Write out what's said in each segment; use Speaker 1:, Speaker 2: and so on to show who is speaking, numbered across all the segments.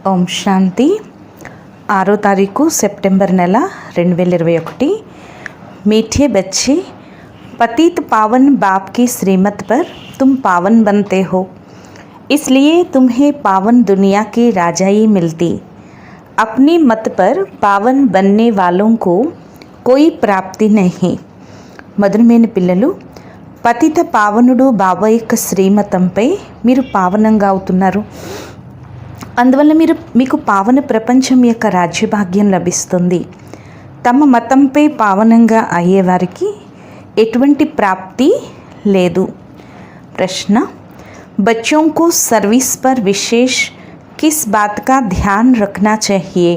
Speaker 1: ఓం శాంతి 6వ తారీఖు సెప్టెంబర్ నెల 2021। मीठे बच्चे, पतित पावन बाप की श्रीमत पर तुम पावन बनते हो, इसलिए तुम्हें पावन दुनिया की राजाई मिलती। अपनी मत पर पावन बनने वालों को कोई प्राप्ति नहीं। మధురమైన పిల్లలు, పతిత పావనుడు బాబా యొక్క శ్రీమతంపై మీరు పావనంగా అవుతున్నారు. అందువల్ల మీకు పావన ప్రపంచం యొక్క రాజ్యభాగ్యం లభిస్తుంది. తమ మతంపై పావనంగా అయ్యేవారికి ఎటువంటి ప్రాప్తి లేదు. ప్రశ్న, बच्चों को सर्विस पर विशेष किस बात का ध्यान रखना चाहिए?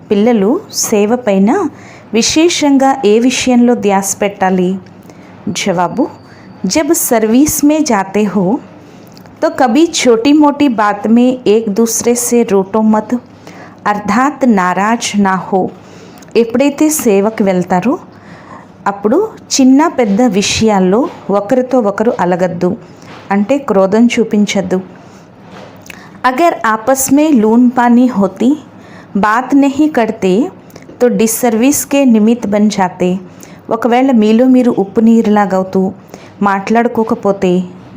Speaker 1: పిల్లలు సేవ పైన విశేషంగా ఏ విషయంలో ధ్యాస పెట్టాలి? జవాబు, जब सर्विस में जाते हो तो कभी छोटी मोटी बात में एक दूसरे से रोटो मत, अर्थात नाराज ना हो। ఎప్పుడైతే సేవకు వెళ్తారో అప్పుడు చిన్న పెద్ద విషయాల్లో ఒకరితో ఒకరు అలగద్దు, అంటే క్రోధం చూపించద్దు. अगर आपस में लून पानी होती, बात नहीं करते तो डिसर्विस के निमित्त बन जाते। ఒకవేళ మీలో మీరు ఉప్పు నీరులాగవుతూ మాట్లాడుకోకపోతే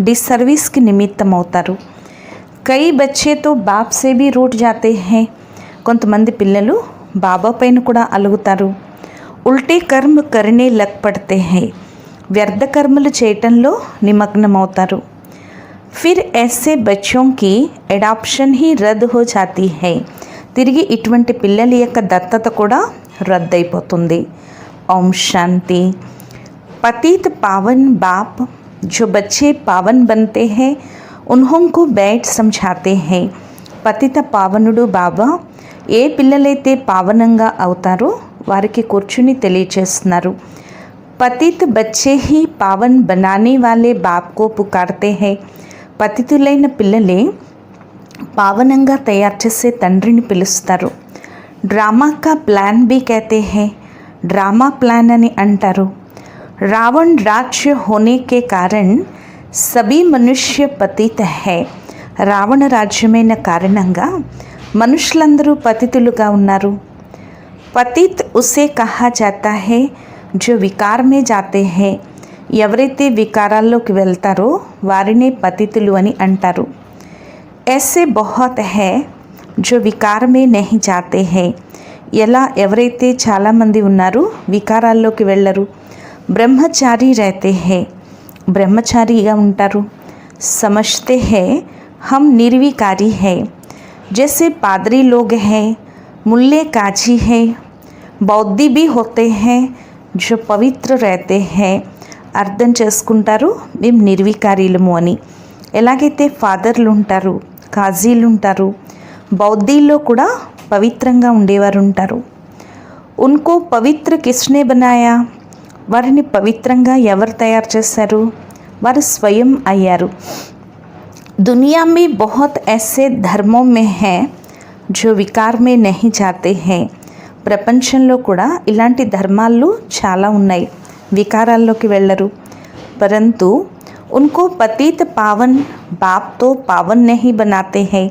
Speaker 1: డిసర్విస్కి నిమిత్తం అవుతారు. కై బచ్చే తో బాప్ సే భీ రూట్ జాతే హై, కొంతమంది పిల్లలు బాబా పైన కూడా అలుగుతారు. ఉల్టే కర్మ కర్నే లగ్ పడితే హై, వ్యర్థ కర్మలు చేయటంలో నిమగ్నమవుతారు. ఫిర్ ఐసే బచ్చోం కి అడాప్షన్ హీ రద్దు హో జాతీ హై, తిరిగి ఇటువంటి పిల్లల యొక్క దత్తత కూడా రద్దయిపోతుంది. ओम शांति। पतित पावन बाप जो बच्चे पावन बनते हैं उन्हों को बैठ समझाते हैं। పతిత పావనుడు బాబా ఏ పిల్లలైతే పావనంగా అవుతారో వారికి కూర్చుని తెలియచేస్తున్నారు. పతిత బచ్చే హీ పావన్ బనానే వాలే బాప్ కో పుకార్తే హై, పతితులైన పిల్లలే పావనంగా తయారు చేసే తండ్రిని పిలుస్తారు. డ్రామా కా ప్లాన్ బీ कहते हैं, డ్రామా ప్లాన్ అని అంటారు. రావణ్ రాజ్య హోనే కే కారణ్ సభీ మనుష్య పతిత హై, రావణ రాజ్యమైన కారణంగా మనుషులందరూ పతితులుగా ఉన్నారు. పతిత్ ఉసే కహా జాతా హై జో వికార్ మే జాతే హై, ఎవరైతే వికారాల్లోకి వెళ్తారో వారినే పతితులు అని అంటారు. ऐसे बहुत है जो विकार में नहीं जाते हैं, ఎలా ఎవరైతే చాలామంది ఉన్నారు వికారాల్లోకి వెళ్ళరు. బ్రహ్మచారి रहते हैं, బ్రహ్మచారిగా ఉంటారు. समझते हैं हम निर्विकारी है, जैसे पादरी लोग हैं, मुल्ले काजी है, बौद्धि भी होते हैं जो पवित्र रहते हैं, అర్థం చేసుకుంటారు మేము నిర్వికారీలము అని. ఎలాగైతే ఫాదర్లు ఉంటారు, కాజీలు ఉంటారు, బౌద్ధీల్లో కూడా పవిత్రంగా ఉండేవారు ఉంటారు. ఉన్కో పవిత్ర కిస్నే బనాయా, వారిని పవిత్రంగా ఎవరు తయారు చేశారు? వారు స్వయం అయ్యారు. దునియా మే బహుత్ ఐసే ధర్మో మే హై జో వికార్ మే నహీ జాతే హై, ప్రపంచంలో కూడా ఇలాంటి ధర్మాలు చాలా ఉన్నాయి, వికారాల్లోకి వెళ్ళరు. పరంతు ఉన్కో పతిత పావన్ బాప్ తో పావన్ నహీ బనాతే హై,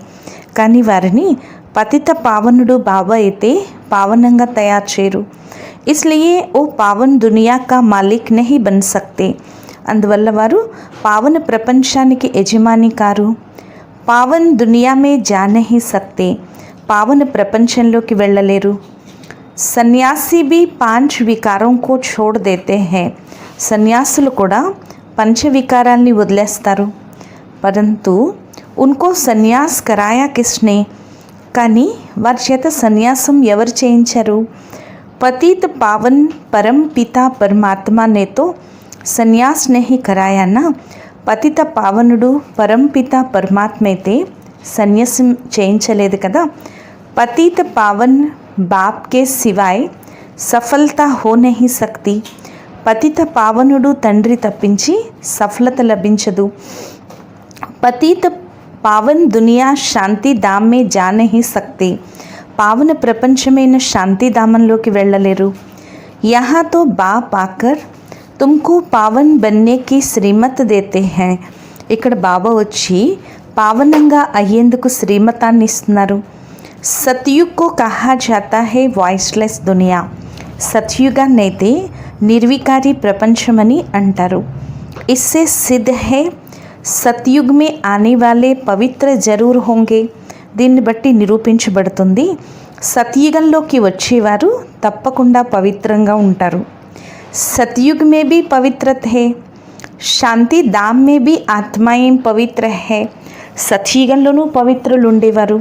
Speaker 1: కానీ వారిని పతిత పావనుడు బాబా అయితే పావనంగా తయారు చేయరు. ఇస్లియే ఓ పావన్ దునియా కా మాలిక్ నహీ బన్ సక్తే, అందువల్ల వారు పావన ప్రపంచానికి యజమాని కారు. పావన్ దునియా మే జా నహీ సక్తే, పావన ప్రపంచంలోకి వెళ్ళలేరు. సన్యాసి భీ 5 వికారోं को छोड़ देते हैं, సన్యాసులు కూడా పంచవికారాల్ని వదిలేస్తారు. పరంతు ఉన్కో సన్యాస్ కరాయా కిస్నే, కానీ వారి చేత సన్యాసం ఎవరు చేయించారు? పతిత పావన్ పరం పితా పరమాత్మా నేతో సన్యాస్ నహీ కరాయానా, పతిత పావనుడు పరంపిత పరమాత్మ అయితే సన్యాసం చేయించలేదు కదా. పతిత పావన్ బాప్ కే సివాయ్ సఫలత హో నహీ సక్తి, పతిత పావనుడు తండ్రి తప్పించి సఫలత లభించదు. పతిత పావన్ దునియా శాంతి ధామ్ మే జా నహీ సక్తి, పావన ప్రపంచమైన శాంతిధామంలోకి వెళ్ళలేరు. యహా తో బాప్ ఆకర్ తుమ్కో పావన్ బన్నే కి శ్రీమత్ దేతే హై, ఇక్కడ బాబా వచ్చి పావనంగా అయ్యేందుకు శ్రీమతాన్ని ఇస్తున్నారు. సత్యుగ్ को कहा जाता है వాయిస్లెస్ దునియా. సత్యుగాన్నైతే నిర్వికారి ప్రపంచమని అంటారు. इससे सिद्ध है సత్యుగ్ में आने वाले पवित्र जरूर होंगे. దీన్ని బట్టి నిరూపించబడుతుంది సత్యుగంలోకి వచ్చేవారు తప్పకుండా పవిత్రంగా ఉంటారు. సత్యుగ్ में भी पवित्रत है, శాంతి धाम में भी आत्माएं पवित्र है. సత్యుగంలోనూ పవిత్రులు ఉండేవారు,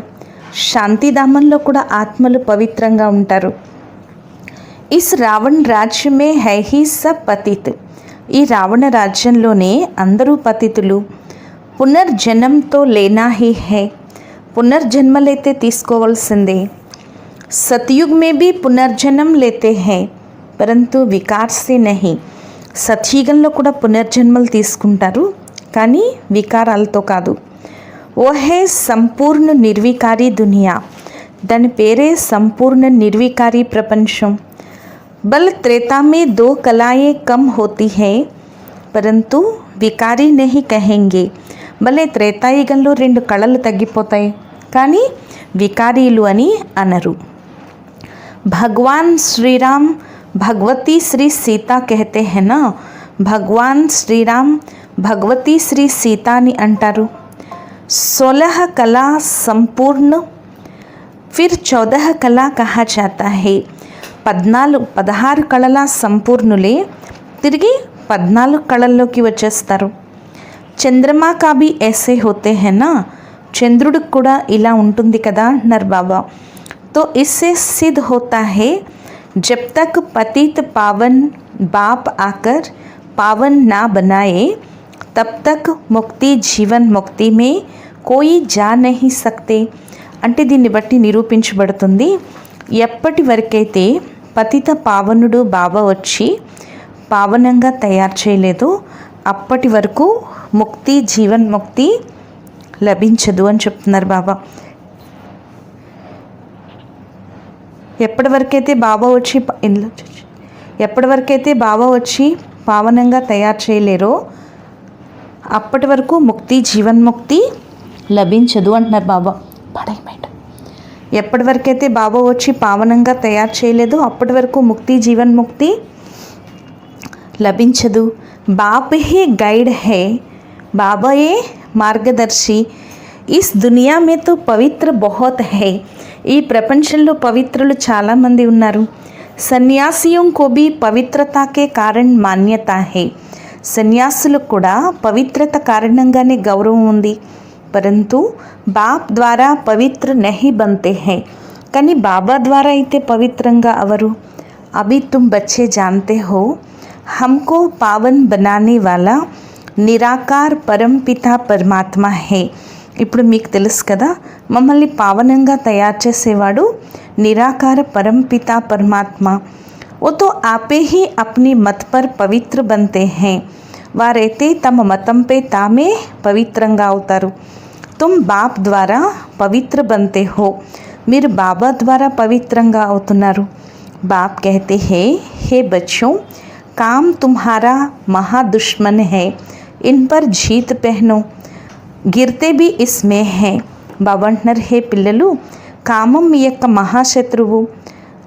Speaker 1: శాంతిధామంలో కూడా ఆత్మలు పవిత్రంగా ఉంటారు. ఇస్ రావణ్ రాజ్యమే హై హీ సబ్ పతిత్. ఈ రావణ రాజ్యంలోనే అందరూ పతితులు. పునర్జన్మతో లేనా హీ హై. పునర్జన్మలైతే తీసుకోవాల్సిందే. సత్యుగ్ మే భీ పునర్జన్మ లేతే హై పరంతు వికార్ సే నహీ. సత్యుగంలో కూడా పునర్జన్మలు తీసుకుంటారు కానీ వికారాలతో కాదు. ఓ హే సంపూర్ణ నిర్వికారి దునియా. దాని పేరే సంపూర్ణ నిర్వికారి ప్రపంచం. బల్ త్రేతా మే దో కళాయే కమ్ హోతీ హై పరంతు వికారి నహీ కహెంగే. భలే త్రేతాయుగంలో 2 కళలు తగ్గిపోతాయి కానీ వికారీలు అని అనరు. భగవాన్ శ్రీరామ్ భగవతి శ్రీ సీతా कहते हैं ना. భగవాన్ శ్రీరామ్ భగవతి శ్రీ సీతా అని అంటారు. 16 कला संपूर्ण फिर 14 कला कहा जाता है. 16 కళల సంపూర్ణులే తిరిగి 14 కళల్లోకి వచ్చేస్తారు. చంద్రమా కా భీ ऐसे होते हैं ना. చంద్రుడికి కూడా ఇలా ఉంటుంది కదా అన్నారు బాబా. तो इससे सिद्ध होता है जब तक पतित पावन बाप आकर पावन ना बनाए तब तक मुक्ति जीवन मुक्ति में कोई जा नहीं सकते. అంటే దీన్ని బట్టి నిరూపించబడుతుంది ఎప్పటి వరకైతే పతిత పావనుడు బాబా వచ్చి పావనంగా తయారు చేయలేదో అప్పటి వరకు ముక్తి జీవన్ ముక్తి లభించదు అని చెప్తున్నారు బాబా. ఎప్పటి వరకైతే బాబా వచ్చి పావనంగా తయారు చేయలేరో అప్పటి వరకు ముక్తి జీవన్ముక్తి లభించదు అంటున్నారు బాబా. ఎప్పటి వరకైతే బాబా వచ్చి పావనంగా తయారు చేయలేదో అప్పటి వరకు ముక్తి జీవన్ముక్తి లభించదు. బాప్ he guide high, బాబాయే Margadarsi. Is దునియా మే తో పవిత్ర బహుత్ హై. ఈ ప్రపంచంలో పవిత్రులు చాలామంది ఉన్నారు. సన్యాసియోं को भी पवित्रता के कारण मान्यता है. సన్యాసులకు కూడా పవిత్రత కారణంగానే గౌరవం ఉంది. పరంతు బాప్ ద్వారా పవిత్ర నహీ బంతే హై. కానీ బాబా ద్వారా అయితే పవిత్రంగా అవరు. అభి తుమ్ బచ్చే జాన్తే హో हमको पावन बनाने वाला నిరాకార్ పరంపిత పరమాత్మ హే. ఇప్పుడు మీకు తెలుసు కదా మమ్మల్ని పావనంగా తయారు చేసేవాడు నిరాకార పరంపిత పరమాత్మ. वो तो आपे ही अपनी मत पर पवित्र बनते हैं. వారైతే తమ మతంపై తామే పవిత్రంగా అవుతారు. తుమ్ బాప్ ద్వారా పవిత్ర బంతే హో. మీరు బాబా ద్వారా పవిత్రంగా అవుతున్నారు. బాప్ कहते हैं हे बच्चों काम तुम्हारा महादुश्मन है, इन पर जीत पहनो, గిర్తే भी इसमें है. బాబా అంటున్నారు హే పిల్లలు కామం మీ యొక్క మహాశత్రువు,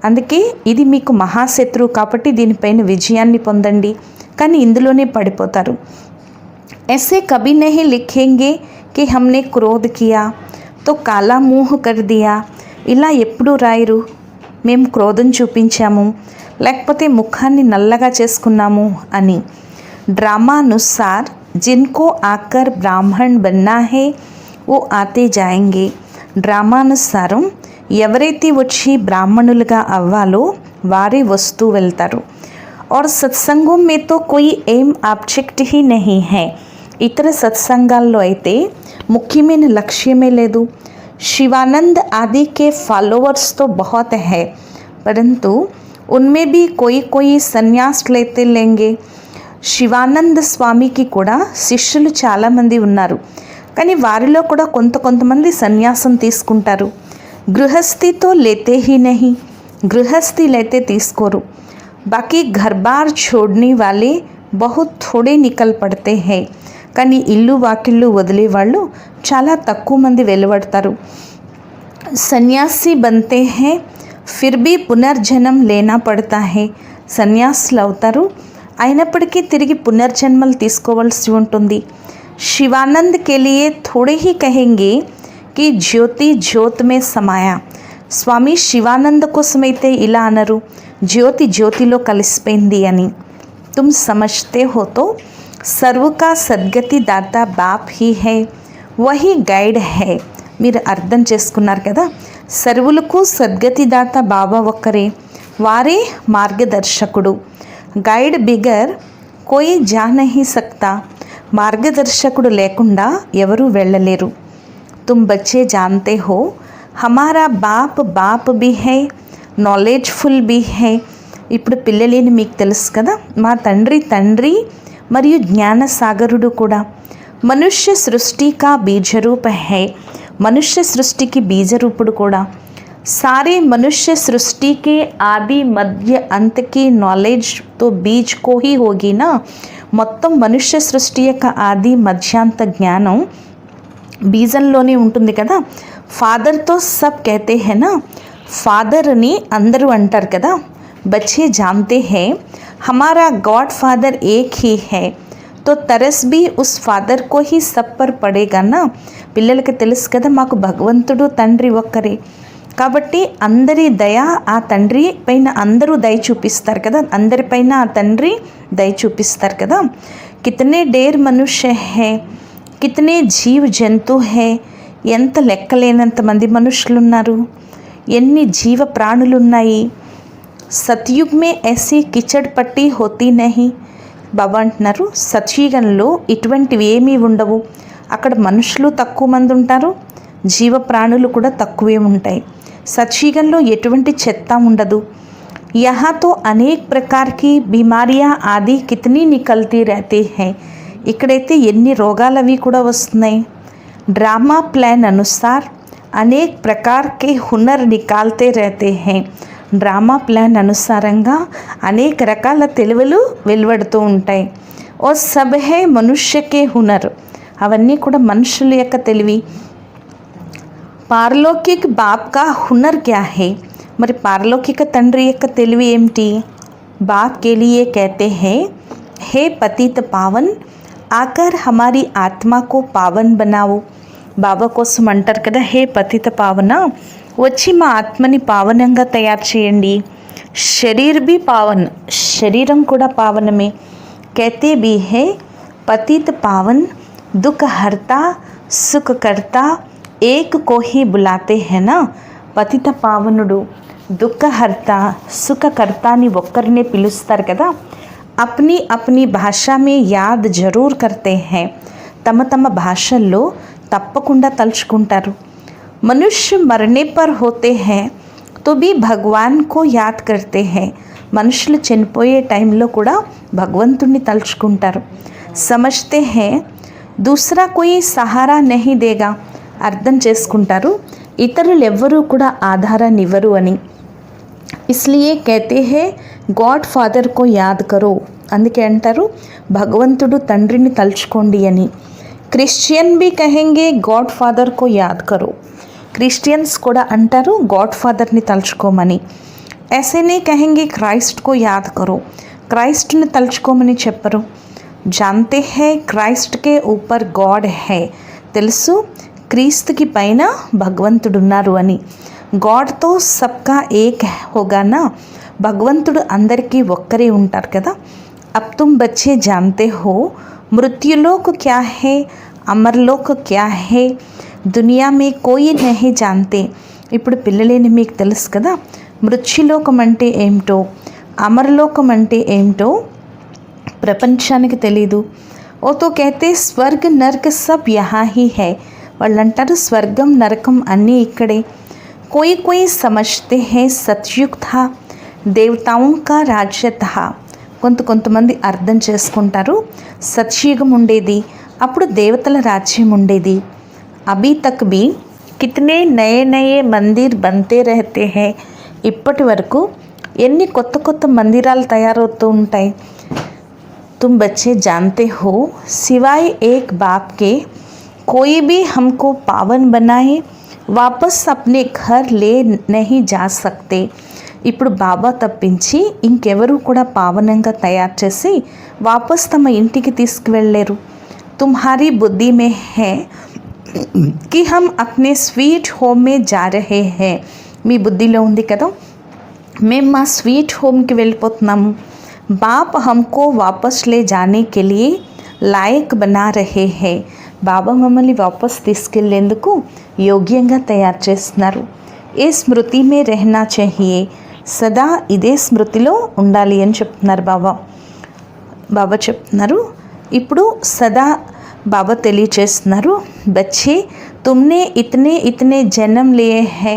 Speaker 1: అందుకే ఇది మీకు మహాశత్రువు కాబట్టి దీనిపైన విజయాన్ని పొందండి కానీ ఇందులోనే పడిపోతారు. ऐसे कभी नहीं लिखेंगे कि हमने क्रोध किया तो काला मुँह कर दिया. ఇలా ఎప్పుడూ రాయరు మేము క్రోధం చూపించాము లేకపోతే ముఖాన్ని నల్లగా చేసుకున్నాము అని. డ్రామానుసార్ जिनको आकर ब्राह्मण बनना है वो आते जाएंगे. డ్రామానుసారం ఎవరైతే వచ్చి బ్రాహ్మణులుగా అవ్వాలో వారే వస్తూ వెళ్తారు. और सत्संगों में तो कोई एम ऑब्जेक्ट ही नहीं है. ఇతర సత్సంగాల్లో అయితే ముఖ్యమైన లక్ష్యమే లేదు. शिवानंद आदि के फॉलोअर्स तो बहुत है परंतु उनमें भी कोई संन्यास लेते लेंगे. శివానంద స్వామికి కూడా శిష్యులు చాలామంది ఉన్నారు కానీ వారిలో కూడా కొంతమంది సన్యాసం తీసుకుంటారు. గృహస్థితో లేతే హీ నహీ. గృహస్థిలైతే తీసుకోరు. బాకీ घर बार छोड़ने वाले बहुत थोड़े निकल पड़ते हैं. కానీ ఇల్లు వాకిళ్ళు వదిలే వాళ్ళు చాలా తక్కువ మంది వెలువడతారు. సన్యాసి बनते हैं फिर भी పునర్జన్మ లేనా పడతా है. సన్యాసులు అవుతారు, అయినప్పటికీ తిరిగి పునర్జన్మలు తీసుకోవాల్సి ఉంటుంది. శివానంద్ के लिए थोड़े ही कहेंगे कि ज्योति ज्योत में समाया. స్వామి శివానంద కోసమైతే ఇలా అనరు, జ్యోతి జ్యోతిలో కలిసిపోయింది అని. तुम समझते हो तो सर्व का सद्गति दाता बाप ही है, वही గైడ్ है. మీరు అర్థం చేసుకున్నారు కదా, సర్వులకు సద్గతి దాత బాబా ఒక్కరే, వారే మార్గదర్శకుడు. గైడ్ బిగర్ కోయి జా నహీ సక్తా. మార్గదర్శకుడు లేకుండా ఎవరూ వెళ్ళలేరు. तुम बच्चे जानते हो हमारा बाप बाप भी है, నాలెడ్జ్ఫుల్ भी है. ఇప్పుడు పిల్లలేని మీకు తెలుసు కదా, మా తండ్రి తండ్రి మరియు జ్ఞానసాగరుడు కూడా. మనుష్య సృష్టి కా బీజరూప है, మనుష్య సృష్టికి బీజరూపుడు కూడా. सारे मनुष्य सृष्टि के आदि मध्य अंत की नॉलेज तो बीज को ही होगी ना. మొత్తం మనుష్య సృష్టి యొక్క ఆది మధ్యాంత జ్ఞానం బీజంలోనే ఉంటుంది కదా. ఫాదర్తో సబ్ कहते हैं ना, ఫాదర్ని అందరూ అంటారు కదా. बच्चे जानते हैं हमारा गॉड फादर एक ही है, तो तरस भी उस फादर को ही सब पर पड़ेगा ना. పిల్లలకి తెలుసు కదా, మాకు భగవంతుడు తండ్రి ఒక్కరే, కాబట్టి అందరి దయ ఆ తండ్రి పైన అందరూ దయ చూపిస్తారు కదా, అందరిపైన ఆ తండ్రి దయ చూపిస్తారు కదా. కితనే డేర్ మనుష్య హే, కితనే జీవ్ జంతు హే. ఎంత లెక్కలేనంత మంది మనుషులు ఉన్నారు, ఎన్ని జీవ ప్రాణులు ఉన్నాయి. సత్యుగ్ మే ఐసీ కిచడ్ పట్టి హోతీ నహీ. బాబా అంటున్నారు, సత్యుగంలో ఇటువంటివి ఏమీ ఉండవు. అక్కడ మనుషులు తక్కువ మంది ఉంటారు, జీవ ప్రాణులు కూడా తక్కువే ఉంటాయి. సత్యుగంలో ఎటువంటి చెత్త ఉండదు. यहाँ तो अनेक प्रकार की बीमारियाँ आदि कितनी निकलती रहती हैं. इकड़ैते ఎన్ని రోగాలు అవి కూడా వస్తున్నాయి. ड्रामा प्लान अनुसार अनेक प्रकार के हुनर निकालते रहते हैं. డ్రామా ప్లాన్ అనుసారంగా అనేక రకాల తెలివులు వెలువడుతూ ఉంటాయి. ఓ సబ్ హే మనుష్యకే హునర్, అవన్నీ కూడా మనుషుల యొక్క తెలివి. పారలౌకిక బాప్ కా హునర్ క్యా హే, మరి పారలౌకిక తండ్రి యొక్క తెలివి ఏమిటి. బాప్ కే లియే कहते हैं हे पतित पावन आकर हमारी आत्मा को पावन बनाओ. బాబా కోసం అంటారు కదా, హే పతిత పావన, వచ్చి మా ఆత్మని పావనంగా తయారు చేయండి. శరీర్ బి పావన్, శరీరం కూడా పావనమే. कहते भी है पतित पावन दुख हरता सुख करता एक को ही बुलाते हैं ना. పతిత పావనుడు దుఃఖహర్త సుఖకర్త అని ఒక్కరినే పిలుస్తారు కదా. अपनी अपनी भाषा में याद जरूर करते हैं, తమ తమ భాషల్లో తప్పకుండా తలుచుకుంటారు. मनुष्य मरने पर होते हैं तो भी भगवान को याद करते हैं. మనుషులు చనిపోయే టైంలో కూడా భగవంతుణ్ణి తలుచుకుంటారు. समझते हैं दूसरा कोई सहारा नहीं देगा. అర్థం చేసుకుంటారు, ఇతరులు ఎవ్వరూ కూడా ఆధారాన్ని ఇవ్వరు అని. इसलिए कहते हैं गॉड फादर को याद करो. అందుకే అంటారు భగవంతుడు తండ్రిని తలుచుకోండి అని. క్రిస్టియన్ भी कहेंगे गॉड फादर को याद करो. క్రిస్టియన్స్ కూడా అంటారు గాడ్ ఫాదర్ని తలుచుకోమని. ऐसे नहीं कहेंगे क्राइस्ट को याद करो, క్రైస్ట్ని తలుచుకోమని చెప్పరు. जानते हैं क्राइस्ट के ऊपर गॉड है, తెలుసు క్రీస్తుకి పైన భగవంతుడు ఉన్నారు అని. గాడ్తో సబ్కా ఏక్ హోగా నా, భగవంతుడు అందరికీ ఒక్కరే ఉంటారు కదా. अब तुम बच्चे जानते हो मृत्युलोक क्या है, अमरलोक क्या है, दुनिया में कोई नहीं जानते. ఇప్పుడు పిల్లలేని మీకు తెలుసు కదా, మృత్యులోకం అంటే ఏమిటో, అమరలోకం అంటే ఏమిటో ప్రపంచానికి తెలీదు. ఓ తో कहते స్వర్గ నరక సబ్ యహా హీ హై. వాళ్ళు అంటారు స్వర్గం నరకం అన్నీ ఇక్కడే. कोई कोई समझते हैं सतयुग था देवताओं का राज्य था. కొంతమంది అర్థం చేసుకుంటారు సత్యుగం ఉండేది, అప్పుడు దేవతల రాజ్యం ఉండేది. అభీ తక్ भी कितने नए नए मंदिर बनते रहते हैं. ఇప్పటి వరకు ఎన్ని కొత్త కొత్త మందిరాలు తయారవుతూ ఉంటాయి. तुम बच्चे जानते हो सिवाय एक बाप के कोई भी हमको पावन बनाए వాపస్ అప్నే ఘర్ లే నహీ జా సక్తే. ఇప్పుడు బాబా తప్పించి ఇంకెవరూ కూడా పావనంగా తయారు చేసి వాపస్ తమ ఇంటికి తీసుకువెళ్ళలేరు. తుమ్హారీ బుద్ధి మే హై కి హమ్ అప్నే స్వీట్ హోమ్ మే జా రహే హై. మీ బుద్ధిలో ఉంది కదా, మేము మా స్వీట్ హోమ్కి వెళ్ళిపోతున్నాము. బాప్ హమ్కో వాపస్ లే జానే కే లియే లాయక్ బనా రహే హై. బాబా మమ్మల్ని వాపస్ తీసుకెళ్లేందుకు యోగ్యంగా తయారు చేస్తున్నారు. ఏ స్మృతి మే రెహనా చాహియే. సదా ఇదే స్మృతిలో ఉండాలి అని చెప్తున్నారు బాబా చెప్తున్నారు. ఇప్పుడు సదా బాబా తెలియచేస్తున్నారు, బచ్చే తుమ్నే ఇతనే ఇతనే జన్మ లియే హై.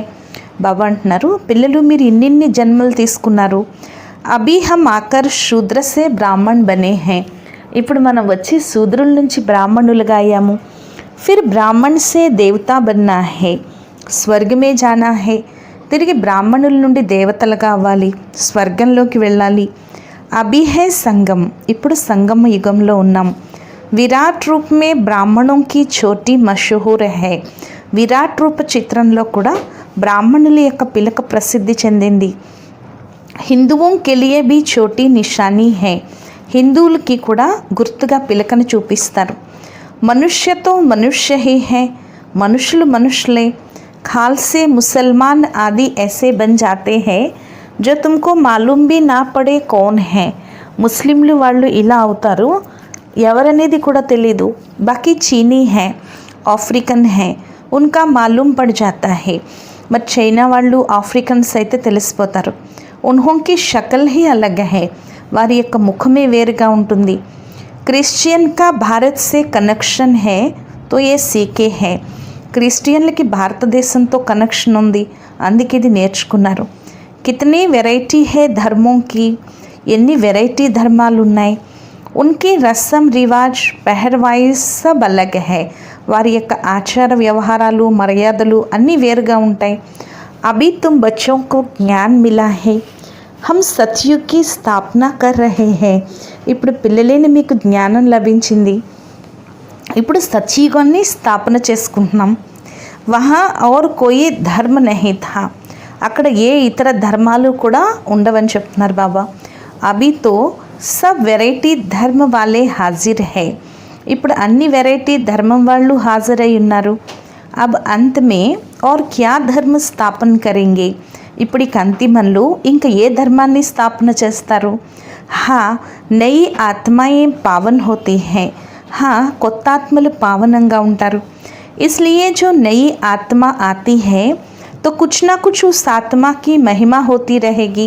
Speaker 1: బాబా అంటున్నారు, పిల్లలు మీరు ఇన్నిన్ని జన్మలు తీసుకున్నారు. అభీ హమ్ ఆకర్ శూద్ర సే బ్రాహ్మణ్ బనే హై. ఇప్పుడు మనం వచ్చి శూద్రుల నుంచి బ్రాహ్మణులుగా అయ్యాము. ఫిర్ బ్రాహ్మణ్ సే దేవతా బన్నా హై, స్వర్గమే జానా హై. తిరిగి బ్రాహ్మణుల నుండి దేవతలుగా అవ్వాలి, స్వర్గంలోకి వెళ్ళాలి. అభి హై సంగం. ఇప్పుడు సంగమ యుగంలో ఉన్నాం. విరాట్ రూప్ మే బ్రాహ్మణోంకి చోటీ మషహూర్ హై. విరాట్ రూప చిత్రంలో కూడా బ్రాహ్మణుల యొక్క పిలక ప్రసిద్ధి చెందింది. హిందువుం కే లియే భీ చోటీ నిషానీ హై. హిందువులకి కూడా గుర్తుగా పిలకను చూపిస్తారు. మనుష్యతో మనుష్య హీ హై. మనుషులు మనుషులే. खालसे मुसलमान आदि ऐसे बन जाते हैं जो तुमको मालूम भी ना पड़े कौन है. ముస్లింలు వాళ్ళు ఇలా అవుతారు, ఎవరనేది కూడా తెలీదు. బాకీ చీనీ హై, ఆఫ్రికన్ హై, ఉన్కా మాలూమ్ పడ్ జాతా హై. మరి చైనా వాళ్ళు ఆఫ్రికన్స్ అయితే తెలిసిపోతారు. ఉన్హోంకి షకల్ హీ అలగ్ హై. వారి యొక్క ముఖమే వేరుగా ఉంటుంది. క్రిస్టియన్ కా భారత్ సే కనెక్షన్ హై తో ఏ సీకే హై. క్రిస్టియన్లకి భారతదేశంతో కనెక్షన్ ఉంది, అందుకే ఇది నేర్చుకున్నారు. కితనీ వెరైటీ హే ధర్మోంకి. ఎన్ని వెరైటీ ధర్మాలు ఉన్నాయి. ఉన్కి రస్మ్ రివాజ్ పెహర్వాయి సబ్ అలగ్ హై. వారి యొక్క ఆచార వ్యవహారాలు మర్యాదలు అన్నీ వేరుగా ఉంటాయి. అభీ తుమ్ బచ్చోంకు జ్ఞాన్ మిలా హై, హమ్ సత్యుగ్ కి స్థాపన కర్ రహే హై. ఇప్పుడు పిల్లలేని మీకు జ్ఞానం లభించింది, ఇప్పుడు సత్యుగాన్ని స్థాపన చేసుకుంటున్నాం. వహా ఔర్ కోయి ధర్మ నహీ థా. అక్కడ ఏ ఇతర ధర్మాలు కూడా ఉండవని చెప్తున్నారు బాబా. అభితో సబ్ వెరైటీ ధర్మ వాళ్ళే హాజిర్ హై. ఇప్పుడు అన్ని వెరైటీ ధర్మం వాళ్ళు హాజరై ఉన్నారు. అబ్ అంత్ మే ఔర్ క్యా ధర్మ స్థాపన కరేంగే. ఇప్పుడు ఇక అంతిమంలో ఇంకా ఏ ధర్మాన్ని స్థాపన చేస్తారు. హా నయి ఆత్మాయే పావన్ హోతీ హై. కొత్త ఆత్మలు పావనంగా ఉంటారు. ఇస్లియే జో నయి ఆత్మ ఆతీ హై తో కుచ్ నా కుచ్ ఉస్ ఆత్మ కి మహిమ హోతీ రహేగి.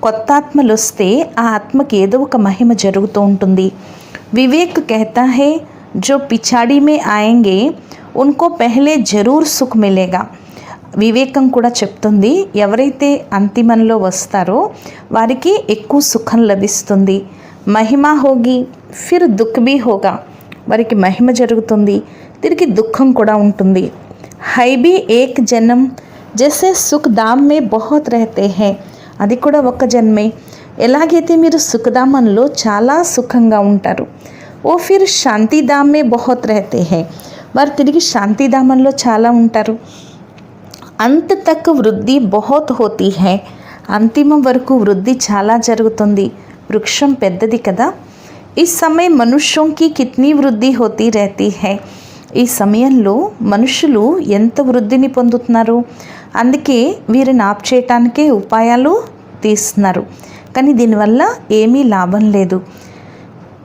Speaker 1: కొత్త ఆత్మలు వస్తే ఆ ఆత్మకి ఏదో ఒక మహిమ జరుగుతూ ఉంటుంది. వివేక్ కహతా హై జో పిఛాడీ మే ఆయేంగే ఉన్కో పెహ్లే జరూర్ సుఖ్ మిలేగా. వివేకం కూడా చెప్తుంది, ఎవరైతే అంతిమంలో వస్తారో వారికి ఎక్కువ సుఖం లభిస్తుంది. మహిమ హోగి ఫిర్ దుఃఖ్ భీ హోగా. వారికి మహిమ జరుగుతుంది, తిరిగి దుఃఖం కూడా ఉంటుంది. హై భీ ఏక్ జన్మ్ జైసే సుఖ్ దామ్ మే బహుత్ రహతే హై. అది కూడా ఒక జన్మే. ఎలాగైతే మీరు సుఖధామంలో చాలా సుఖంగా ఉంటారు. ఓ ఫిర్ శాంతిధామ్ మే బహుత్ రహతే హై. వారు తిరిగి శాంతిధామంలో చాలా ఉంటారు. అంత తక్ వృద్ధి బహుత్ హోతీ హై. అంతిమం వరకు వృద్ధి చాలా జరుగుతుంది. వృక్షం పెద్దది కదా. ఈ సమయం మనుష్యోంకి కిత్నీ వృద్ధి హోతీ రహతీ హై. ఈ సమయంలో మనుషులు ఎంత వృద్ధిని పొందుతున్నారు. అందుకే వీరిని ఆప్ చేయటానికే ఉపాయాలు తీస్తున్నారు, కానీ దీనివల్ల ఏమీ లాభం లేదు.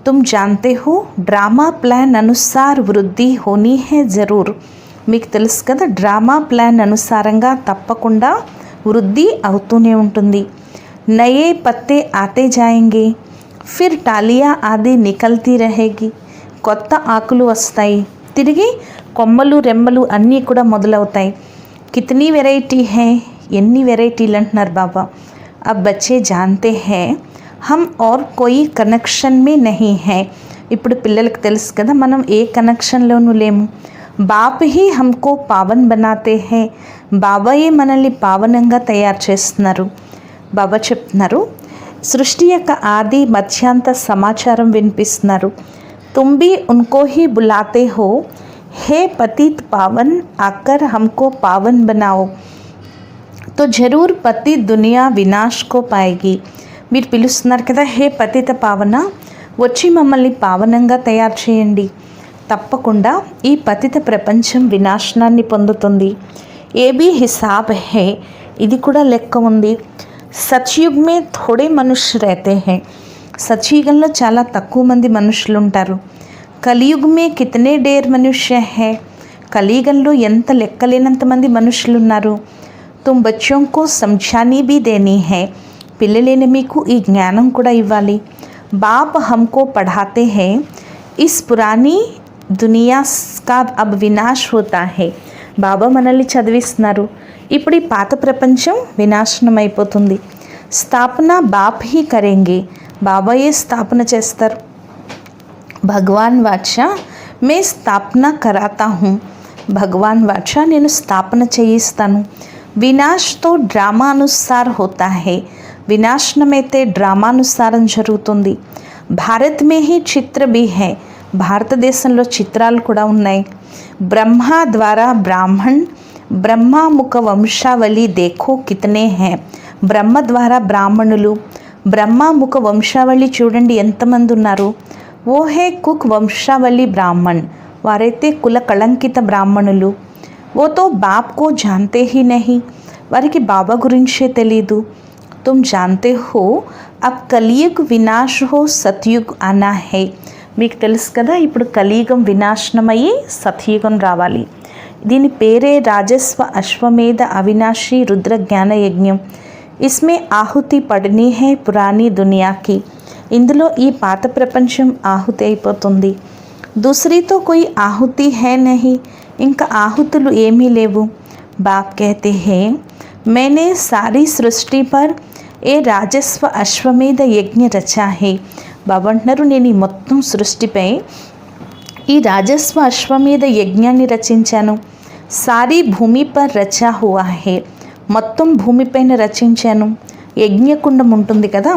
Speaker 1: తుమ్ జాన్తే హో డ్రామా ప్లాన్ అనుసార్ వృద్ధి హోనీ హై జరూర్. మీకు తెలుసు కదా, డ్రామా ప్లాన్ అనుసారంగా తప్పకుండా వృద్ధి అవుతూనే ఉంటుంది. నయే పత్తే ఆతే జాయేంగే ఫిర్ టాలియా ఆది నికల్తీ రహేగి. కొత్త ఆకులు వస్తాయి, తిరిగి కొమ్మలు రెమ్మలు అన్నీ కూడా మొదలవుతాయి. కితనీ వెరైటీ హై. ఎన్ని వెరైటీలు అంటున్నారు బాబా. అబ్ బచ్చే జాన్తే హై హమ్ ఔర్ కోయి కనెక్షన్ మే నహీ హై. ఇప్పుడు పిల్లలకు తెలుసు కదా, మనం ఏ కనెక్షన్లోనూ లేము. బాప్ హీ హమ్కో పావన్ బనాతే హై. బాబాయే మనల్ని పావనంగా తయారు చేస్తున్నారు. బాబా చెప్తున్నారు, సృష్టి యొక్క ఆది మధ్యాంత సమాచారం వినిపిస్తున్నారు. తుమ్ భీ ఉన్కో హీ బులాతే హో हे पतित पावन आकर हमको पावन बनाओ, तो जरूर पति दुनिया विनाश को पाएगी। మీరు పిలుస్తున్నారు కదా, హే పతిత పావన, వచ్చి మమ్మల్ని పావనంగా తయారు చేయండి, తప్పకుండా ఈ పతిత ప్రపంచం వినాశనాన్ని పొందుతుంది. ఏ బీ హిసాబ్ హే, ఇది కూడా లెక్క ఉంది. సత్యుగ్ మే థోడే మనుష్య रहते हैं, సత్యుగంలో చాలా తక్కువ మంది మనుషులు ఉంటారు. కలియుగ్ మే కితనే డేర్ మనుష్య హే, కలియుగంలో ఎంత లెక్కలేనంత మంది మనుషులు ఉన్నారు. తుమ్ బచ్చోం కో సమఝానీ భీ దేనీ హై, పిల్లలైన మీకు ఈ జ్ఞానం కూడా ఇవ్వాలి. బాప్ హమ్కో పఢాతే హై, ఇస్ పురానీ దునియా కా అబ్ వినాశ్ హోతా హై, బాబా మనల్ని చదివిస్తున్నారు, ఇప్పుడు ఈ పాత ప్రపంచం వినాశనం అయిపోతుంది. స్థాపన బాప్ హీ కరేంగే, బాబాయే స్థాపన చేస్తారు. భగవాన్ వాచా మే స్థాపన కరాతా హూँ, భగవాన్ వాచా నేను స్థాపన చేయిస్తాను. వినాశ్ తో డ్రామానుసార్ హోతా హై, వినాశనమైతే డ్రామానుసారం జరుగుతుంది. భారత్ మే హీ చిత్ర భీ హై, భారతదేశంలో చిత్రాలు కూడా ఉన్నాయి. బ్రహ్మ ద్వారా బ్రాహ్మణ్, బ్రహ్మాముఖ వంశావళి దేఖో కితనే హై, బ్రహ్మ ద్వారా బ్రాహ్మణులు, బ్రహ్మాముఖ వంశావళి చూడండి ఎంతమంది ఉన్నారు. ఓ హే కుక్ వంశావళి బ్రాహ్మణ్, వారైతే కుల కళంకిత బ్రాహ్మణులు. ఓ తో బాప్ కో జాన్తే హీ నహీ, వారికి బాబా గురించే తెలీదు. తుమ్ జాన్తే హో అబ్ కలియుగ్ వినాశ్ హో సత్యుగ్ ఆనా హై, మీకు తెలుసు కదా ఇప్పుడు కలియుగం వినాశనమయ్యి సత్యుగం రావాలి. దీని పేరే రాజస్వ అశ్వమేధ అవినాశి రుద్ర జ్ఞాన యజ్ఞం. ఇస్మే ఆహుతి పడనీ హై పురానీ దునియాకి, ఇందులో ఈ పాత ప్రపంచం ఆహుతి అయిపోతుంది. దూసరీతో కోయి ఆహుతి హై నహీ, ఇంకా ఆహుతులు ఏమీ లేవు. బాప్ కహతే హే मैंने सारी సృష్టి పర్ ఏ రాజస్వ అశ్వమేధ యజ్ఞ రచా హే, బాబా అంటున్నారు నేను ఈ మొత్తం సృష్టిపై ఈ రాజస్వ అశ్వమేధ యజ్ఞాన్ని రచించాను. సారీ భూమి పర్ రచా హువా హే, మొత్తం భూమిపైన రచించాను. యజ్ఞకుండం ఉంటుంది కదా,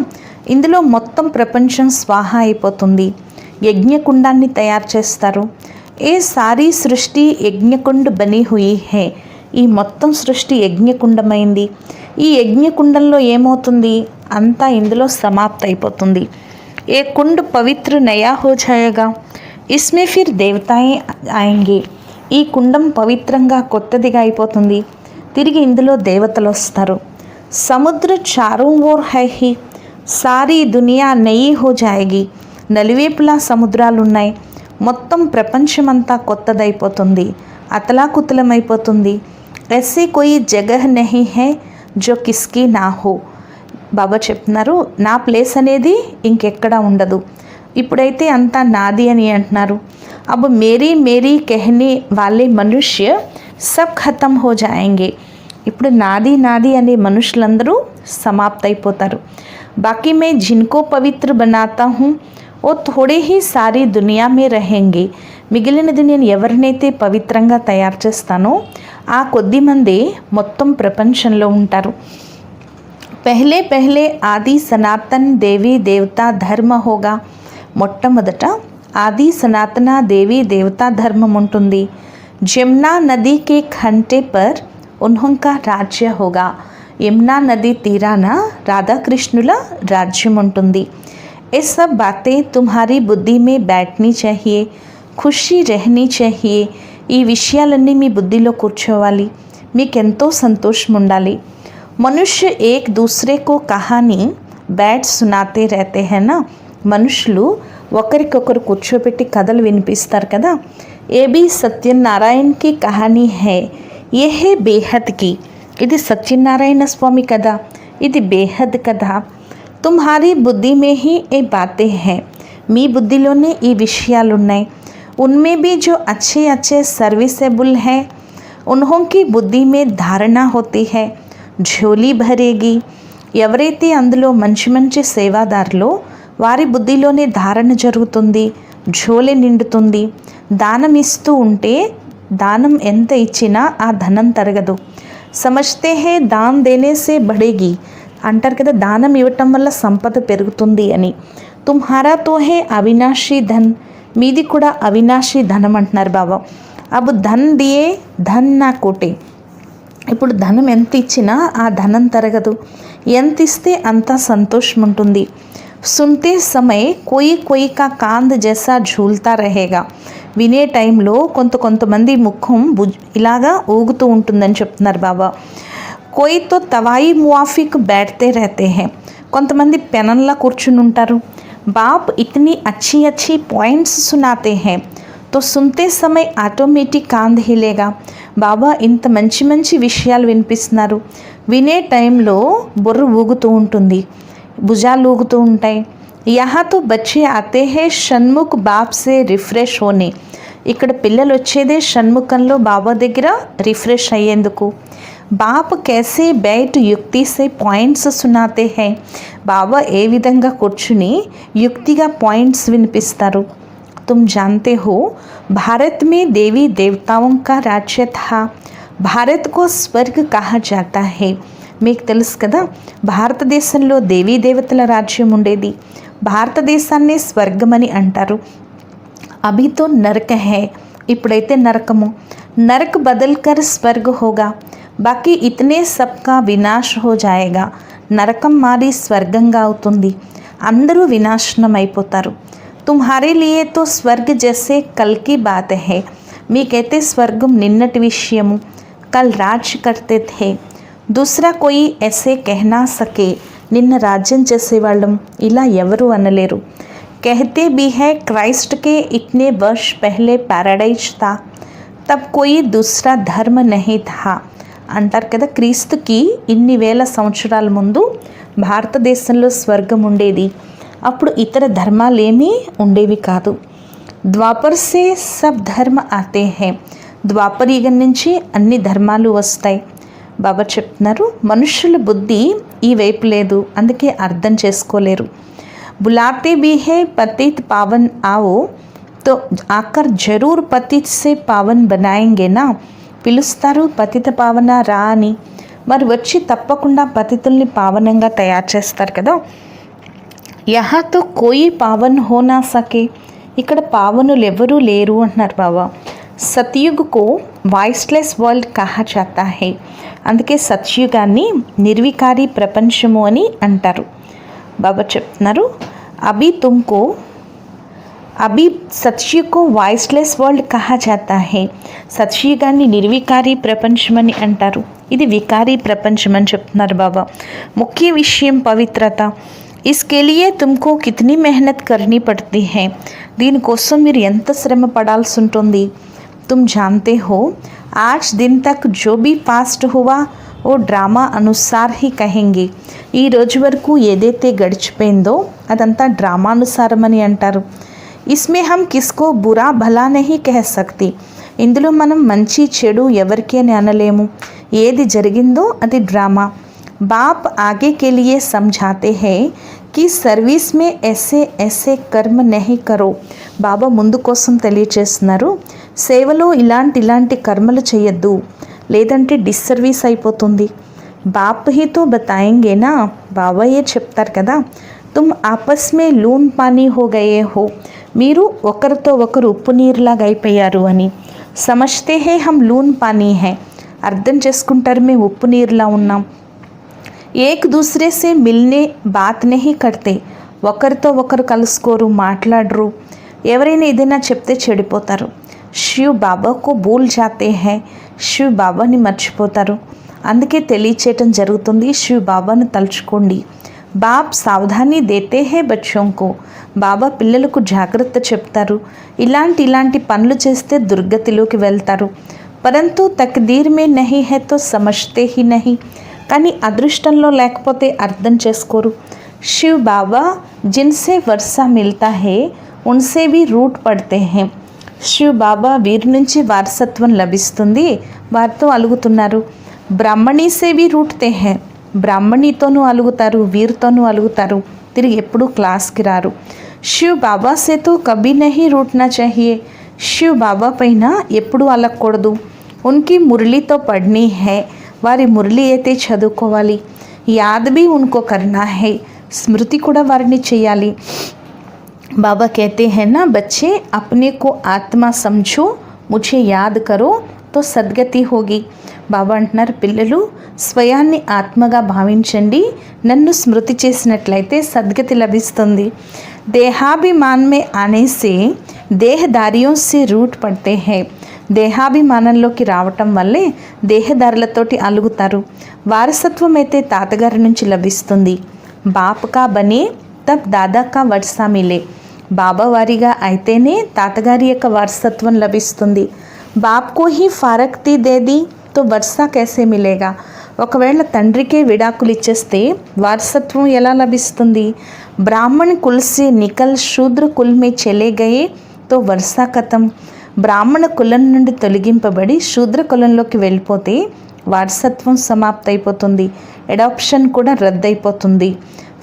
Speaker 1: ఇందులో మొత్తం ప్రపంచం స్వాహ అయిపోతుంది. యజ్ఞకుండాన్ని తయారు చేస్తారు. ఏ సారీ సృష్టి యజ్ఞకుండ బనీ హుయి హే, ఈ మొత్తం సృష్టి యజ్ఞకుండమైంది. ఈ యజ్ఞకుండంలో ఏమవుతుంది, అంతా ఇందులో సమాప్త అయిపోతుంది. ఏ కుండ్ పవిత్ర నయా హో జాయేగా, ఇస్మే ఫిర్ దేవతాయే ఆయేంగే, ఈ కుండం పవిత్రంగా కొత్తదిగా అయిపోతుంది, తిరిగి ఇందులో దేవతలు వస్తారు. సముద్ర చారో ఓర్ హై హీ, సారీ దునియా నయీ హో జాయేగి, నలువైపులా సముద్రాలు ఉన్నాయి, మొత్తం ప్రపంచమంతా కొత్తదైపోతుంది, అతలాకుతలమైపోతుంది. ऐसी कोई जगह नहीं है जो किसकी ना हो, బాబా చెప్తున్నారు నా ప్లేస్ అనేది ఇంకెక్కడా ఉండదు. ఇప్పుడైతే అంతా నాది అని అంటున్నారు. అబ్ మేరీ మేరీ कहने वाले మనుష్య సబ్ ఖతం హో జాయేంగే, ఇప్పుడు నాది నాది అనే మనుషులందరూ సమాప్త అయిపోతారు. బాకీ మే జిన్కో పవిత్ర బనాతా హూँ ఓ థోడే హీ సారీ దునియా మే రహేంగే, మిగిలినది నేను ఎవరినైతే పవిత్రంగా తయారు చేస్తానో ఆ కొద్ది మంది మొత్తం ప్రపంచంలో ఉంటారు. పెహ్లే పెహ్లే ఆది సనాతన్ దేవీ దేవతా ధర్మ హోగా, మొట్టమొదట ఆది సనాతన దేవీ దేవతా ధర్మం ఉంటుంది. జమునా నదీ కే ఖంటే పర్ ఉన్హోంకా రాజ్య హోగా, యమునా నది తీరాన రాధాకృష్ణుల రాజ్యం ఉంటుంది. ये सब बातें तुम्हारी बुद्धि में बैठनी चाहिए, ఖుషీ रहनी चाहिए, ఈ విషయాలన్నీ మీ బుద్ధిలో కూర్చోవాలి, మీకెంతో సంతోషం ఉండాలి. మనుష్య ఏక్ దూసరే కో కహానీ బ్యాట్ సునాతే रहते हैं ना, మనుషులు ఒకరికొకరు కూర్చోబెట్టి కథలు వినిపిస్తారు కదా. ఏ బి సత్యనారాయణకి కహానీ హై, ఏ హే బేహద్ కి, ఇది సత్యనారాయణ స్వామి కథ, ఇది బేహద్ కథ. తుమ్హారీ బుద్ధి మే హీ ఏ బాతే హై, మీ బుద్ధిలోనే ఈ విషయాలున్నాయి. उनमें भी जो अच्छे अच्छे सर्विसेबल हैं उन्हों की बुद्धि में धारणा होती है, झोली भरेगी. ఎవరైతే అందులో మంచి మంచి సేవాదారులో వారి బుద్ధిలోనే ధారణ జరుగుతుంది, ఝోలె నిండుతుంది. దానం ఇస్తూ ఉంటే దానం ఎంత ఇచ్చినా ఆ ధనం తరగదు. సమజ్తే హే దాన్ దేనే సే బడేగి అంటారు కదా, దానం ఇవ్వటం వల్ల సంపద పెరుగుతుంది అని. తుమ్హారా తో హే అవినాశీ ధన్, మీది కూడా అవినాశీ ధనం అంటున్నారు బాబా. अब धन दिए धन ना कोटे. ఇప్పుడు ధనం ఎంత ఇచ్చినా ఆ ధనం తరగదు, ఎంత ఇస్తే అంత సంతోషం ఉంటుంది. సున్తే సమయ కోయి కోయి కా కాంద్ జైసా ఝూల్తా రహేగా. వినే టైంలో కొంతమంది ముఖం ఇలాగా ఊగుతూ ఉంటుందని చెప్తున్నారు బాబా. కోయి తో తవాయి మువాఫిక్ బైఠతే రహతే హై. కొంతమంది పెనంలా కూర్చుని ఉంటారు. బాప్ ఇతని అచ్చి అచ్చి పాయింట్స్ సునాతే హై తో సున్తే సమయ ఆటోమేటిక్ కాంద్ హిలేగా. బాబా ఇంత మంచి మంచి విషయాలు వినిపిస్తున్నారు, వినే టైంలో బుర్ర ఊగుతూ ఉంటుంది, భుజాలు ఊగుతూ ఉంటాయి. యహా తో బచ్చే ఆతే హే షణ్ముఖ్ బాప్ సే రిఫ్రెష్ హోనే. ఇక్కడ పిల్లలు వచ్చేదే షణ్ముఖంలో బాబా దగ్గర రిఫ్రెష్ అయ్యేందుకు. బాప్ कैसे बैठ युक्ति से పాయింట్స్ సునాతే హై. బాబా ఏ విధంగా కూర్చుని యుక్తిగా పాయింట్స్ వినిపిస్తారు. तुम जानते हो भारत में देवी देवताओं का राज्य था. భారత్ को స్వర్గ్ कहा जाता है. మీకు తెలుసు కదా, భారతదేశంలో దేవీ దేవతల రాజ్యం ఉండేది. భారతదేశాన్ని స్వర్గమని అంటారు. అభి తో నరక హై. ఇప్పుడైతే నరకము. నరక్ బదల్ కర్ స్వర్గ్ హోగా. బాకీ ఇతనే సబ్కా వినాశ్ హో జాయేగా. నరకం మారి స్వర్గంగా అవుతుంది, అందరూ వినాశనం అయిపోతారు. తుమ్హారే లియే తో స్వర్గ్ జైసే కల్ కి బాత్ హై. మీకైతే స్వర్గం నిన్నటి విషయము. కల్ రాజ్ కర్తే థే, దూసరా కోయి ऐसे कहना सके. నిన్న రాజ్యం చేసేవాళ్ళం ఇలా ఎవరు అనలేరు. कहते भी है क्राइस्ट के इतने वर्ष पहले पैराडाइज था, तब कोई दूसरा धर्म नहीं था. అంటారు కదా, క్రీస్తుకి ఇన్ని వేల సంవత్సరాల ముందు భారతదేశంలో స్వర్గం ఉండేది, అప్పుడు ఇతర ధర్మాలు ఏమీ ఉండేవి కాదు. ద్వాపర్ సే సబ్ ధర్మ ఆతే హై. ద్వాపర్ యుగం నుంచి అన్ని ధర్మాలు వస్తాయి. బాబా చెప్తున్నారు, మనుషుల బుద్ధి ఈ వైపు లేదు, అందుకే అర్థం చేసుకోలేరు. బులాతే బీ హై పతిత్ పావన్ ఆవో తో ఆకర్ జరూర్ పతిత్ సే పావన్ బనాయింగే నా. పిలుస్తారు పతిత పావన రా అని, మరి వచ్చి తప్పకుండా పతితుల్ని పావనంగా తయారు చేస్తారు కదా. యహా తో కోయి పావన్ హో నా సకే. ఇక్కడ పావనులు ఎవరూ లేరు అంటున్నారు బాబా. సత్యుగ్ కో వాయిస్లెస్ వరల్డ్ కహా జాతా హై. అందుకే సత్యుగాన్ని నిర్వికారి ప్రపంచము అని అంటారు. బాబా చెప్తున్నారు, అభి సత్యుగ్ వాయిస్లెస్ వరల్డ్ కహా జాతా హై. సత్యుగాన్ని నిర్వికారి ప్రపంచం అని అంటారు, ఇది వికారీ ప్రపంచం అని చెప్తున్నారు బాబా. ముఖ్య విషయం పవిత్రత. इसके लिए तुमको कितनी मेहनत करनी पड़ती है. దీనికోసం మీరు ఎంత శ్రమ పడాల్సి ఉంటుంది. तुम जानते हो आज दिन तक जो भी फास्ट हुआ वो ड्रामा अनुसार ही कहेंगे. ఈ రోజు వరకు ఏదైతే గడిచిపోయిందో అదంతా డ్రామానుసారమని అంటారు. इसमें हम किसको बुरा भला नहीं कह सकते. ఇందులో మనం మంచి చెడు ఎవరికి అని అనలేము. ఏది జరిగిందో అది డ్రామా. बाप आगे के लिए समझाते हैं कि सर्विस में ऐसे ऐसे कर्म नहीं करो. బాబా ముందు కోసం తెలియచేస్తున్నారు, సేవలో ఇలాంటి కర్మలు చేయొద్దు, లేదంటే డిస్సర్వీస్ అయిపోతుంది. బాప్ హీ తో బతాయేంగే నా. బాబాయే చెప్తారు కదా, తుమ్ ఆపస్ మే లూన్ పానీ హో గయే హో. మీరు ఒకరితో ఒకరు ఉప్పు నీరులాగా అయిపోయారు అని. సమజ్తే హే హమ్ లూన్ పానీ హై. అర్థం చేసుకుంటారు మేము ఉప్పు నీరులా ఉన్నాం. ఏక్ దూసరే సే మిల్నే బాత్ నహీ కర్తే. ఒకరితో ఒకరు కలుసుకోరు, మాట్లాడరు. ఎవరైనా ఏదైనా చెప్తే చెడిపోతారు. శివ్ బాబాకు భూల్ జాతే హై. శివ్ బాబాని మర్చిపోతారు. అందుకే తెలియచేయటం జరుగుతుంది, శివ్ బాబాను తలుచుకోండి. బాప్ సావధాని దేతే హే బచ్చోంకు. బాబా పిల్లలకు జాగ్రత్త చెప్తారు, ఇలాంటి పనులు చేస్తే దుర్గతిలోకి వెళ్తారు. పరంతు తక్దీర్ మే నహీ హై తో సమజ్తే హీ నహీ. కానీ అదృష్టంలో లేకపోతే అర్థం చేసుకోరు. శివ్ బాబా జిన్సే వర్షా మిల్తా హే ఉన్సే भी रूट पड़ते हैं. శివ్ బాబా వీరి నుంచి వారసత్వం లభిస్తుంది, వారితో అలుగుతున్నారు. బ్రాహ్మణి సే भी रूटते हैं. బ్రాహ్మణితోనూ అలుగుతారు, వీరితోనూ అలుగుతారు, తిరిగి ఎప్పుడూ క్లాస్కి రారు. శివ్ బాబా సే తో కభీ నహీ రూట్నా చాహియే. శివ్ బాబా పైన ఎప్పుడూ అలగకూడదు. ఉన్కి మురళీతో పడ్నీ హై. వారి మురళి అయితే చదువుకోవాలి. యాద్ भी उनको करना है. స్మృతి కూడా వారిని చేయాలి. बाबा कहते हैं ना, बच्चे अपने को आत्मा समझो ముఝే యాద్ కరో తో సద్గతి హోగి. బాబా అంటున్నారు, పిల్లలు స్వయాన్ని ఆత్మగా భావించండి, నన్ను స్మృతి చేసినట్లయితే సద్గతి లభిస్తుంది. దేహాభిమాన్ మే ఆనే సే దేహదారియో సే రూట్ పడితే హై. దేహాభిమానంలోకి రావటం వల్లే దేహదారులతోటి అలుగుతారు. వారసత్వం అయితే తాతగారి నుంచి లభిస్తుంది. బాప్ కా బనే తబ్ దాదా కా వర్సా మిలే. బాబా వారిగా అయితేనే తాతగారి యొక్క వారసత్వం లభిస్తుంది. బాప్కో హీ ఫారక్తి దేది తో వర్సా कैसे మిలేగా. ఒకవేళ తండ్రికే విడాకులు ఇచ్చేస్తే వారసత్వం ఎలా లభిస్తుంది? బ్రాహ్మణ్ కుల్ సే నికల్ శూద్ర కుల్ మే చలే గయే తో వర్సా కథం. బ్రాహ్మణ కులం నుండి తొలగింపబడి శూద్ర కులంలోకి వెళ్ళిపోతే వారసత్వం సమాప్తైపోతుంది, అడాప్షన్ కూడా రద్దయిపోతుంది.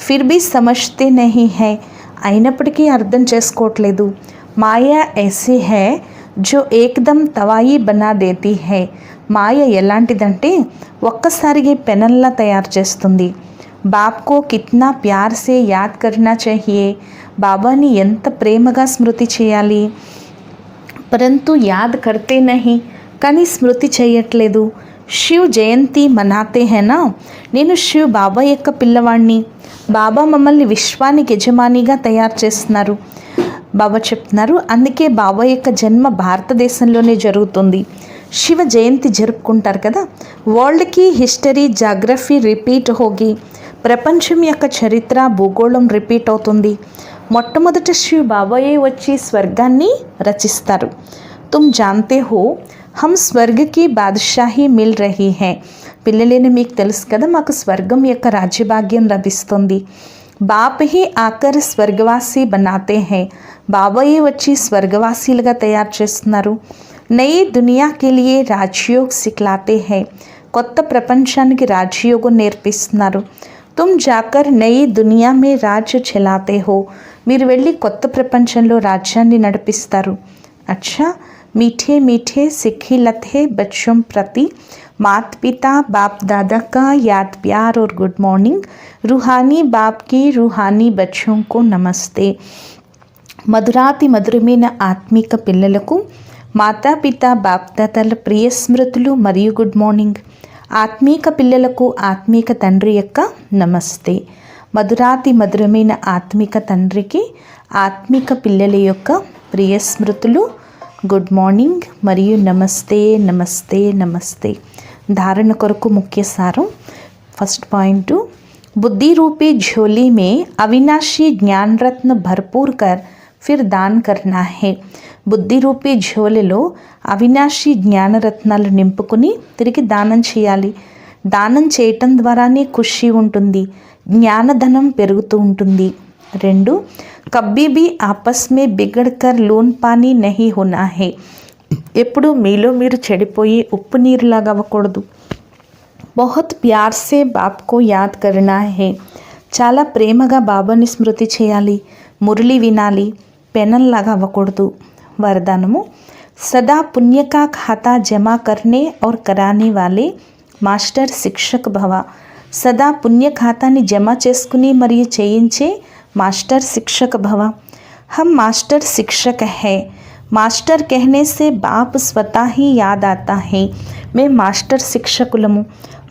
Speaker 1: ఫిర్ భీ సమజ్తే నహీ హై. అయినప్పటికీ అర్థం చేసుకోవట్లేదు. మాయా ఐసీ హై జో ఏకదమ్ తవాయి బనా దేతీ హై. మాయ ఎలాంటిదంటే ఒక్కసారిగా పెనల్లా తయారు చేస్తుంది. బాప్కో కిత్నా ప్యార్ సే యాద్ కర్నా చాహియే. బాబాని ఎంత ప్రేమగా స్మృతి చేయాలి. పరంతు యాద్ కర్తే నహీ, కానీ స్మృతి చేయట్లేదు. శివ్ జయంతి మనాతే హేనా. నేను శివ్ బాబా యొక్క పిల్లవాడిని. బాబా మమ్మల్ని విశ్వానికి యజమానిగా తయారు చేస్తున్నారు. బాబా చెప్తున్నారు, అందుకే బాబా యొక్క జన్మ భారతదేశంలోనే జరుగుతుంది. శివ జయంతి జరుపుకుంటారు కదా. వరల్డ్కి హిస్టరీ జాగ్రఫీ రిపీట్ హోగి. ప్రపంచం యొక్క చరిత్ర భూగోళం రిపీట్ అవుతుంది. మొట్టమొదట శివ్ బాబాయే వచ్చి స్వర్గాన్ని రచిస్తారు. తుమ్ జాన్తే హో హమ్ స్వర్గకి బాద్షాహీ మిల్ రహీ హై. పిల్లలేని మీకు తెలుసు కదా, మాకు స్వర్గం యొక్క రాజ్యభాగ్యం లభిస్తుంది. బాప్ హీ ఆకర్ స్వర్గవాసి బనాతే హై. బాబాయే వచ్చి స్వర్గవాసీలుగా తయారు చేస్తున్నారు. నయీ దునియాకి లియే రాజయోగ్ సిక్లాతే హై. కొత్త ప్రపంచానికి రాజయోగం నేర్పిస్తున్నారు. తుమ్ జాకర్ నయీ దునియా మే రాజ్య చలాతే హో. మీరు వెళ్ళి కొత్త ప్రపంచంలో రాజ్యాన్ని నడిపిస్తారు. అచ్చా, मीठे मीठे सिखी लते बच्चों प्रति माता पिता बाप दादा का याद प्यार और गुड मॉर्निंग. रूहानी बाप की रूहानी बच्चों को नमस्ते. మధురాతి మధురమైన ఆత్మిక పిల్లలకు మాతాపిత బాప్దాదాల ప్రియ స్మృతులు మరియు గుడ్ మార్నింగ్. ఆత్మీక పిల్లలకు ఆత్మీక తండ్రి యొక్క నమస్తే. మధురాతి మధురమైన ఆత్మిక తండ్రికి ఆత్మిక పిల్లల యొక్క ప్రియ స్మృతులు, గుడ్ మార్నింగ్ మరియు నమస్తే నమస్తే నమస్తే. ధారణ కొరకు ముఖ్య సారం. ఫస్ట్ పాయింట్, बुद्धि रूपी झोली में अविनाशी ज्ञान रत्न भरपूर कर फिर दान करना है. బుద్ధి రూపీ ఝోలిలో అవినాశి జ్ఞానరత్నాలు నింపుకుని తిరిగి దానం చేయాలి. దానం చేయటం ద్వారానే ఖుషి ఉంటుంది, జ్ఞానధనం పెరుగుతూ ఉంటుంది. 2, కబ్బీ భీ ఆపస్ మే బిగడ్ కర్ లూన్ పానీ నహీ హోనా హై. ఎప్పుడు మీలో మీరు చెడిపోయి ఉప్పు నీరులాగా అవ్వకూడదు. బహుత్ ప్యార్ సే బాప్కో యాద్ కర్నా హై. చాలా ప్రేమగా బాబాని స్మృతి చేయాలి, మురళి వినాలి, పెనల్లాగా అవ్వకూడదు. వరదానము, సదా పుణ్య కా ఖాతా జమా కర్నే और कराने वाले మాస్టర్ శిక్షక్ భవ. సదా పుణ్య ఖాతాని జమ చేసుకుని మరియు చేయించే మాస్టర్ శిక్షక్ భవ. హమ్ మాస్టర్ శిక్షక్ హై. మాస్టర్ कहने से बाप स्वतः ही याद आता है. మేము మాస్టర్ శిక్షకులము.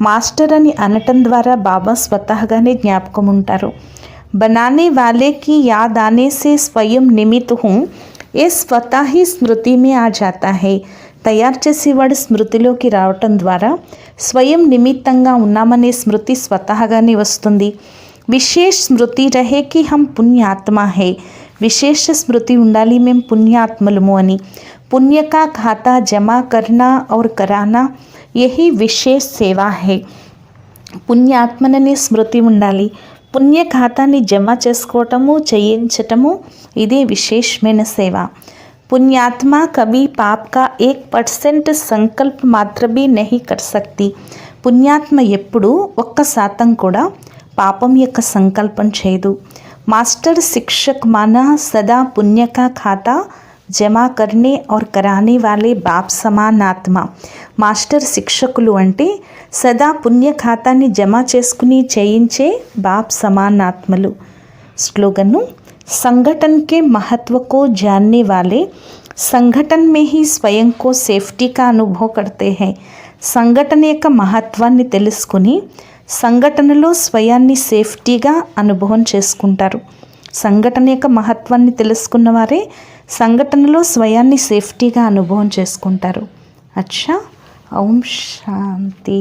Speaker 1: మాస్టర్ అని అనటం ద్వారా బాబా స్వతహాగానే జ్ఞాపకం ఉంటారు. बनाने वाले की याद आने से स्वयं निमित्त हूँ, ये स्वतः ही స్మృతి में आ जाता है. తయారు చేసేవాడు స్మృతిలోకి రావటం ద్వారా స్వయం నిమిత్తంగా ఉన్నామనే స్మృతి స్వతహాగానే వస్తుంది. విశేష స్మృతి రహే కి హమ్ పుణ్యాత్మ హై. విశేష స్మృతి ఉండాలి, మేము పుణ్యాత్మలము అని. పుణ్య కా ఖాతా జమా కర్నా और कराना యహీ విశేష సేవా హై. పుణ్యాత్మననే స్మృతి ఉండాలి, పుణ్య ఖాతాన్ని జమ చేసుకోవటము, చేయించటము, ఇదే విశేషమైన సేవ. पुण्यात्मा कभी पाप का 1% संकल्प मात्र भी नहीं कर सकती. పుణ్యాత్మ ఎప్పుడు 1% కూడా పాపం యొక్క సంకల్పం చేయదు. మాస్టర్ శిక్షక్ మానా సదా పుణ్య కా ఖాతా జమా కర్నే और कराने वाले బాప్ సమాన్ ఆత్మ. మాస్టర్ శిక్షకులు అంటే సదా పుణ్య ఖాతాన్ని జమ చేసుకుని చేయించే బాప్ సమాన్ ఆత్మలు. స్లోగను, संगठन के महत्व को जानने वाले సంఘటన में ही स्वयं को సేఫ్టీ का అనుభవ करते हैं. సంఘటన యొక్క మహత్వాన్ని తెలుసుకుని సంఘటనలో స్వయాన్ని సేఫ్టీగా అనుభవం చేసుకుంటారు. సంఘటన యొక్క మహత్వాన్ని తెలుసుకున్న వారే సంఘటనలో స్వయాన్ని సేఫ్టీగా అనుభవం చేసుకుంటారు. అచ్చా, ఓం శాంతి.